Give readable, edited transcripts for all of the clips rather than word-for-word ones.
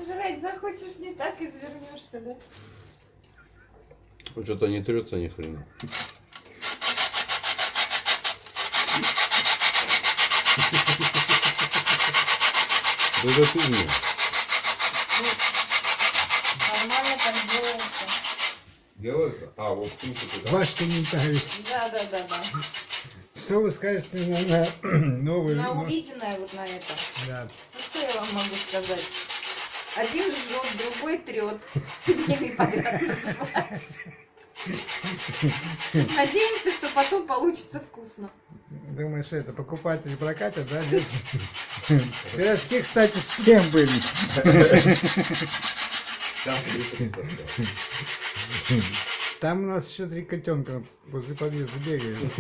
Жрать захочешь, не так извернешься, да? Что-то не трется ни хрена. Это фигня. Нормально так делается. Делается? А, вот в принципе, да. Ваш комментарий. Да. Что вы скажете на новый? На увиденное вот на это. Да. Ну что я вам могу сказать? Один жжет, другой трет. Семейный подряд называется. Надеемся, что потом получится вкусно. Думаешь, что это покупатели прокатят, да? Нет? Пирожки, кстати, с чем были? Там у нас еще 3 котенка возле подъезда бегают.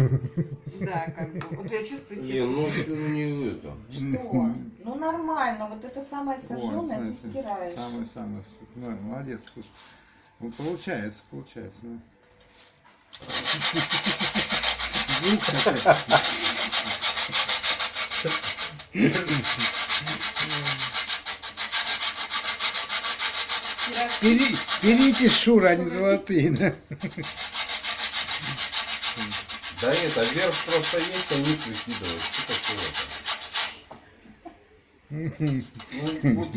Да, как бы. Вот я чувствую Не, чисто. ну не это. Что? Ну нормально, вот это самое сожженное ты стираешь. Самое. Ну, молодец, слушай. Ну, получается. Да. Звук такой. Берите Шура, они золотые, да? Да это, вверх просто есть, а вниз выкидывают. Что такое? Ну, будь